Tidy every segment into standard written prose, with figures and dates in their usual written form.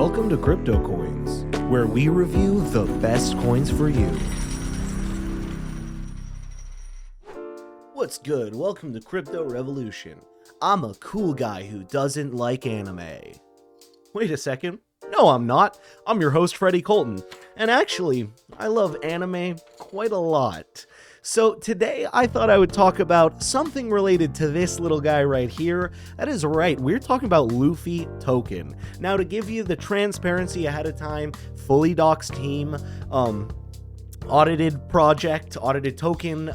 Welcome to CryptoCoins, where we review the best coins for you. What's good? Welcome to Crypto Revolution. I'm a cool guy who doesn't like anime. Wait a second. No, I'm not. I'm your host, Freddie Colton. And actually, I love anime quite a lot. So today I thought I would talk about something related to this little guy right here. That is right, we're talking about Luffy token. Now, to give you the transparency ahead of time, fully doxed team, audited project, audited token,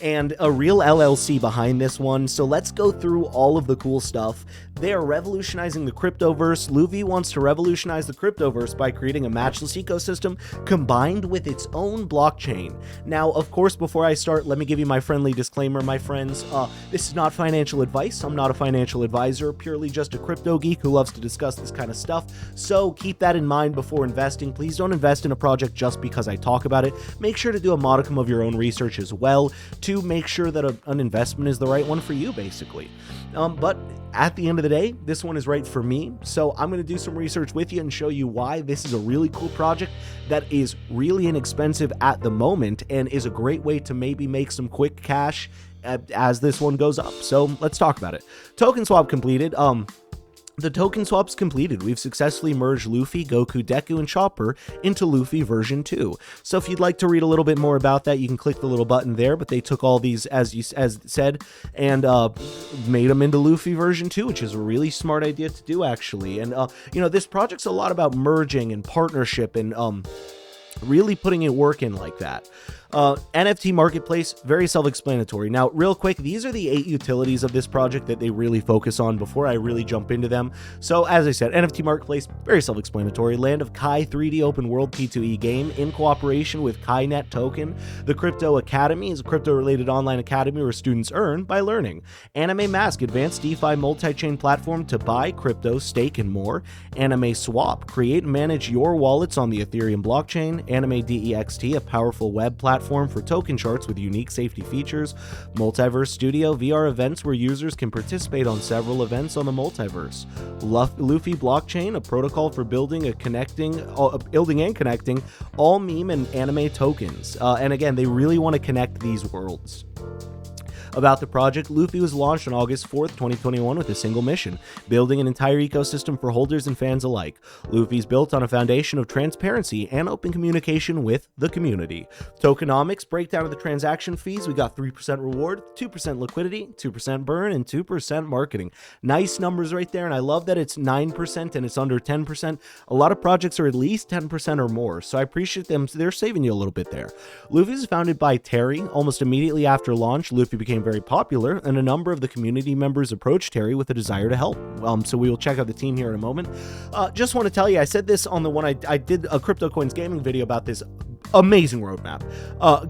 and a real LLC behind this one. So let's go through all of the cool stuff. They are revolutionizing the cryptoverse. Luffy wants to revolutionize the cryptoverse by creating a matchless ecosystem combined with its own blockchain. Now, of course, before I start, let me give you my friendly disclaimer, my friends. This is not financial advice. I'm not a financial advisor, purely just a crypto geek who loves to discuss this kind of stuff. So keep that in mind before investing. Please don't invest in a project just because I talk about it. Make sure to do a modicum of your own research as well to make sure that an investment is the right one for you, basically. But at the end of the day, this one is right for me. So I'm going to do some research with you and show you why this is a really cool project that is really inexpensive at the moment and is a great way to maybe make some quick cash as this one goes up. So let's talk about it. Token swap completed. The token swap's completed. We've successfully merged Luffy, Goku, Deku, and Chopper into Luffy version 2. So if you'd like to read a little bit more about that, you can click the little button there, but they took all these, as said, and made them into Luffy version 2, which is a really smart idea to do, actually. And, this project's a lot about merging and partnership and really putting it work in like that. NFT marketplace, very self-explanatory. Now, real quick, these are the 8 utilities of this project that they really focus on before I really jump into them. So, as I said, NFT marketplace, very self-explanatory. Land of Kai 3D open world P2E game in cooperation with KaiNet token. The Crypto Academy is a crypto-related online academy where students earn by learning. Anime Mask, advanced DeFi multi-chain platform to buy crypto, stake, and more. Anime Swap, create and manage your wallets on the Ethereum blockchain. Anime DEXT, a powerful web platform for token charts with unique safety features. Multiverse Studio, VR events where users can participate on several events on the multiverse. Luffy Blockchain, a protocol for building and connecting all meme and anime tokens. And again, they really want to connect these worlds. About the project, Luffy was launched on August 4th, 2021 with a single mission, building an entire ecosystem for holders and fans alike. Luffy's built on a foundation of transparency and open communication with the community. Tokenomics, breakdown of the transaction fees, we got 3% reward, 2% liquidity, 2% burn, and 2% marketing. Nice numbers right there, and I love that it's 9% and it's under 10%. A lot of projects are at least 10% or more, so I appreciate them. They're saving you a little bit there. Luffy is founded by Terry. Almost immediately after launch, Luffy became very popular, and a number of the community members approached Terry with a desire to help. So we will check out the team here in a moment. Just want to tell you, I said this on the one I did a CryptoCoins gaming video about this amazing roadmap.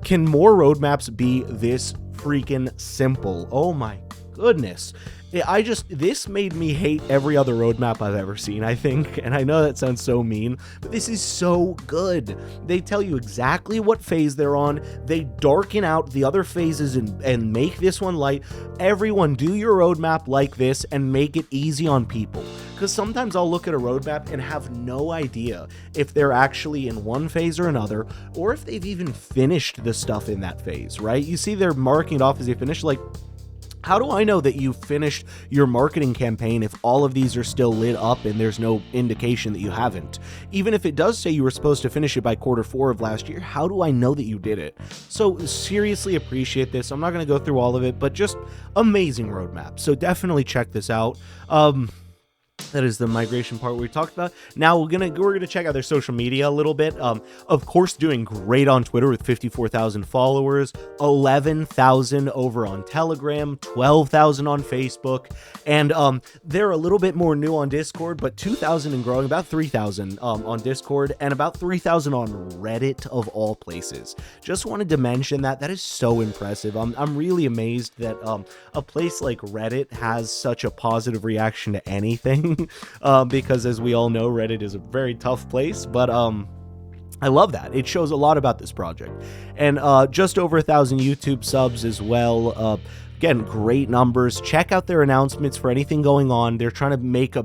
Can more roadmaps be this freaking simple? Oh my goodness. This made me hate every other roadmap I've ever seen, I think, and I know that sounds so mean, but this is so good. They tell you exactly what phase they're on, they darken out the other phases and make this one light. Everyone, do your roadmap like this and make it easy on people. Because sometimes I'll look at a roadmap and have no idea if they're actually in one phase or another, or if they've even finished the stuff in that phase, right? You see they're marking it off as they finish, like, how do I know that you finished your marketing campaign if all of these are still lit up and there's no indication that you haven't? Even if it does say you were supposed to finish it by Q4 of last year, how do I know that you did it? So seriously appreciate this. I'm not going to go through all of it, but just amazing roadmap. So definitely check this out. That is the migration part we talked about. Now we're gonna check out their social media a little bit. Of course, doing great on Twitter with 54,000 followers, 11,000 over on Telegram, 12,000 on Facebook, and they're a little bit more new on Discord, but 2,000 and growing, about 3,000 on Discord, and about 3,000 on Reddit of all places. Just wanted to mention that is so impressive. I'm really amazed that a place like Reddit has such a positive reaction to anything. Because as we all know, Reddit is a very tough place, but I love that. It shows a lot about this project. And just over 1,000 YouTube subs as well. Again, great numbers. Check out their announcements for anything going on. They're trying to make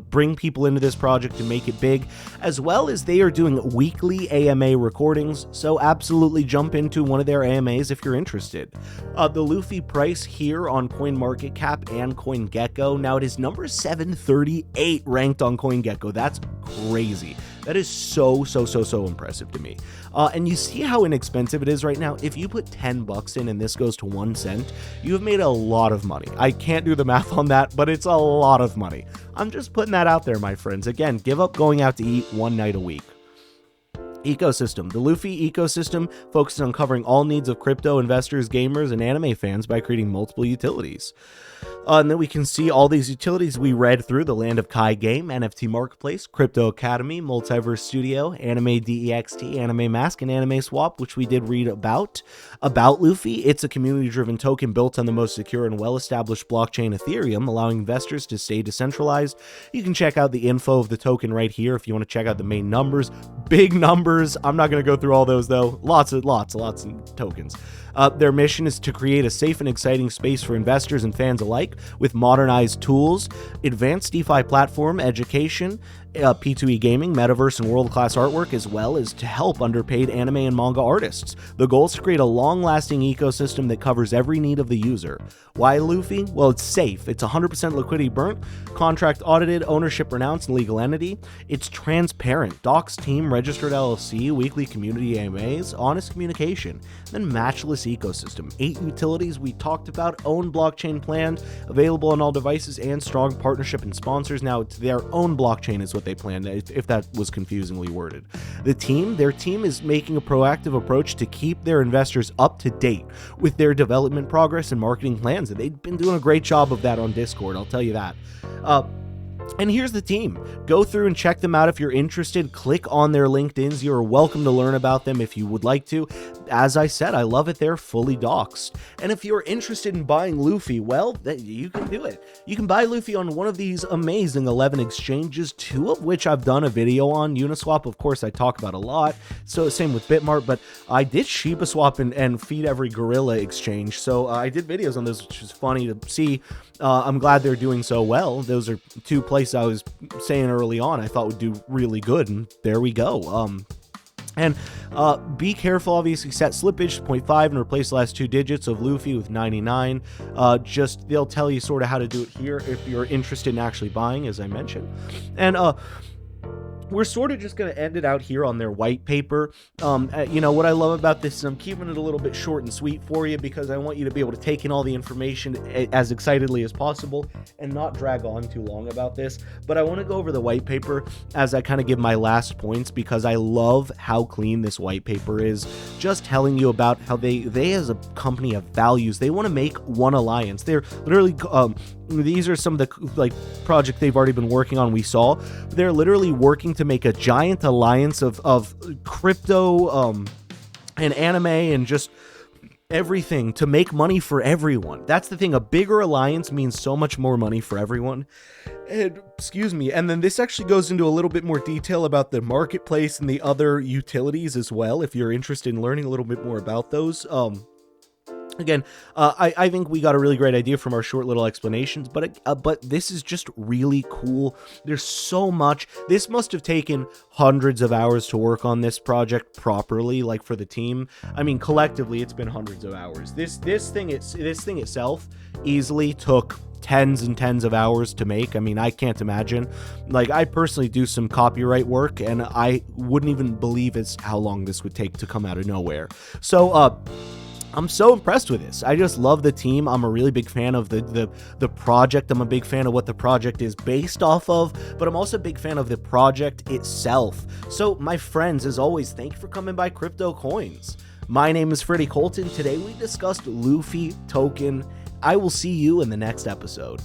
bring people into this project and make it big, as well as they are doing weekly AMA recordings. So absolutely jump into one of their AMAs if you're interested. The Luffy price here on CoinMarketCap and CoinGecko. Now it is number 738 ranked on CoinGecko. That's crazy. That is so impressive to me. And you see how inexpensive it is right now. If you put 10 bucks in and this goes to 1 cent, you have made a lot of money. I can't do the math on that, but it's a lot of money. I'm just putting that out there, my friends. Again, give up going out to eat one night a week. Ecosystem. The Luffy ecosystem focuses on covering all needs of crypto investors, gamers, and anime fans by creating multiple utilities. And then we can see all these utilities we read through: the Land of Kai game, NFT Marketplace, Crypto Academy, Multiverse Studio, Anime DEXT, Anime Mask, and Anime Swap, which we did read about. About Luffy, it's a community-driven token built on the most secure and well-established blockchain, Ethereum, allowing investors to stay decentralized. You can check out the info of the token right here if you want to check out the main numbers. Big numbers. I'm not going to go through all those, though. Lots of tokens. Their mission is to create a safe and exciting space for investors and fans alike with modernized tools, advanced DeFi platform, education, P2E gaming, metaverse, and world-class artwork, as well as to help underpaid anime and manga artists. The goal is to create a long-lasting ecosystem that covers every need of the user. Why Luffy? Well, it's safe. It's 100% liquidity burnt, contract audited, ownership renounced, and legal entity. It's transparent. Docs team, registered LLC, weekly community AMAs, honest communication, then matchless ecosystem. 8 utilities we talked about, own blockchain planned, available on all devices, and strong partnership and sponsors. Now, it's their own blockchain is what they planned, if that was confusingly worded. Their team is making a proactive approach to keep their investors up to date with their development progress and marketing plans, and they've been doing a great job of that on Discord, I'll tell you that. And here's the team. Go through and check them out if you're interested. Click on their LinkedIns. You're welcome to learn about them if you would like to. As I said, I love it. They're fully doxed. And if you're interested in buying Luffy, well, you can do it. You can buy Luffy on one of these amazing 11 exchanges, 2 of which I've done a video on. Uniswap, of course, I talk about a lot. So same with Bitmart, but I did Shiba Swap and Feed Every Gorilla exchange. So I did videos on those, which is funny to see. I'm glad they're doing so well. Those are 2 places I was saying early on I thought would do really good, and there we go. And be careful, obviously. Set slippage to 0.5 and replace the last 2 digits of Luffy with 99. They'll tell you sort of how to do it here if you're interested in actually buying, as I mentioned. And we're sort of just going to end it out here on their white paper. What I love about this is I'm keeping it a little bit short and sweet for you because I want you to be able to take in all the information as excitedly as possible and not drag on too long about this. But I want to go over the white paper as I kind of give my last points because I love how clean this white paper is. Just telling you about how they as a company have values. They want to make one alliance. They're literally these are some of the projects they've already been working on. We saw they're literally working to make a giant alliance of crypto and anime and just everything to make money for everyone. That's the thing. A bigger alliance means so much more money for everyone. And, excuse me. And then this actually goes into a little bit more detail about the marketplace and the other utilities as well, if you're interested in learning a little bit more about those. Again, I think we got a really great idea from our short little explanations, but this is just really cool. There's so much. This must have taken hundreds of hours to work on this project properly, like for the team. I mean, collectively, it's been hundreds of hours. This thing itself easily took tens and tens of hours to make. I mean, I can't imagine. Like, I personally do some copyright work, and I wouldn't even believe how long this would take to come out of nowhere. So, I'm so impressed with this. I just love the team. I'm a really big fan of the project. I'm a big fan of what the project is based off of, but I'm also a big fan of the project itself. So, my friends, as always, thank you for coming by CryptoCoins. My name is Freddie Colton. Today we discussed Luffy token. I will see you in the next episode.